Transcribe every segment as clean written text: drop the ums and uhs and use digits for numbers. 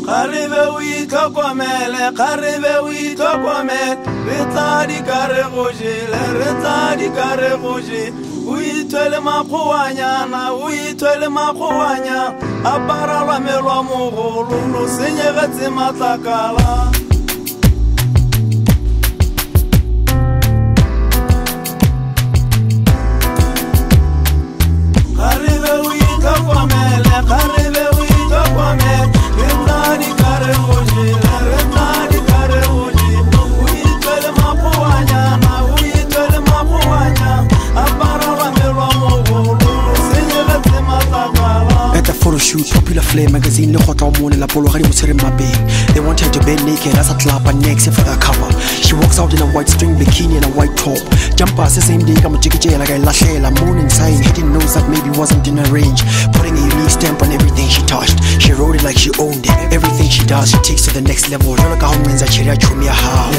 Karibe uitlokomele, karibe uitlokomele, re tla di kare gojele, re tla di kare goje. Uitwele makgoanyana, uitwele makgoanya, apara la melwa mogolo, lo senyegetse matlakala. Karibe uitlokomele, karibe uitlokomele, re tla di kare gojele, re tla di kare goje. Uitwele makgoanyana, uitwele makgoanya, apara la melwa mogolo, lo senyegetse matlakala. At the photo shoot, Popular Flame magazine le khotla mo ne la polo ga di motsere mabeng. They want her to bend naked as a clap and next for the cover. She walks out in a white string bikini and a white top. Jumper the same day kama jikije like I lahlela morning sign hidden knows that maybe wasn't in her range. Putting a unique stamp on everything she touched. She wrote it like she owned it. Everything she does she takes to the next level. There's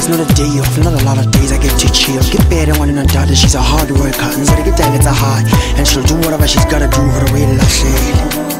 not a day off, not a lot of days I get to chill. Get better when I'm daughter, she's a hard worker. And so get that it's a hard and she'll do whatever she's gotta do for the way lahlela.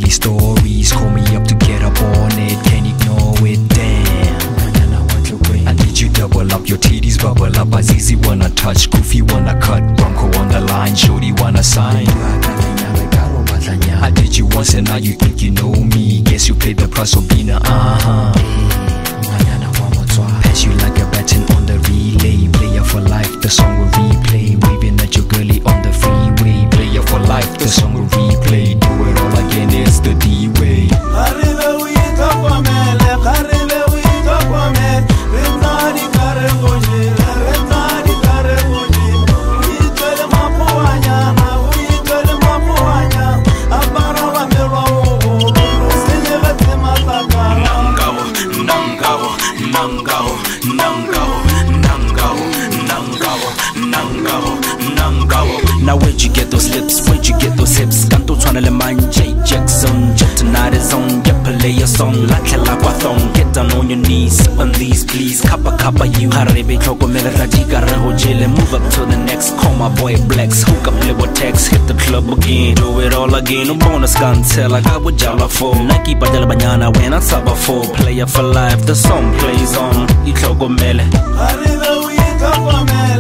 Stories, call me up to get up on it, can't ignore it, damn. I need you double up, your titties bubble up. Azizi wanna touch, Goofy wanna cut, Bronco on the line, Shorty wanna sign. I did you once and now you think you know me. Guess you paid the price of being a pass you like a baton on the relay. Player for life, the song will replay. Waving at your girlie on the freeway. Player for life, the song will replay. Do it all again, it's the D-way. Karibe uitlokomele, karibe uitlokomele, re tla di kare gojele, re tla di kare goje. Uitwele makgoanyana, uitwele makgoanya, apara la melwa mogolo, lo senyegetse matlakala. Nangao, nangao, nangao, nangao, nangao, nangao, nangao, nangao. Now where'd you get those lips? Where'd you get those hips? Canto tshwanele man J Jackson. Jet tonight is on. Yeah, play your song. La tlela kwa thong. Get down on your knees. On these please. Kappa you. Harebe tlhokomele ra di kare gojele. Move up to the next. Call my boy Blacks. Hook up little text. Hit the club again. Do it all again. No bonus gun tell. I got what y'all for. Nike badela banyana when I saba for. Player for life. The song plays on. Itlhokomele. Karibe uitlokomele.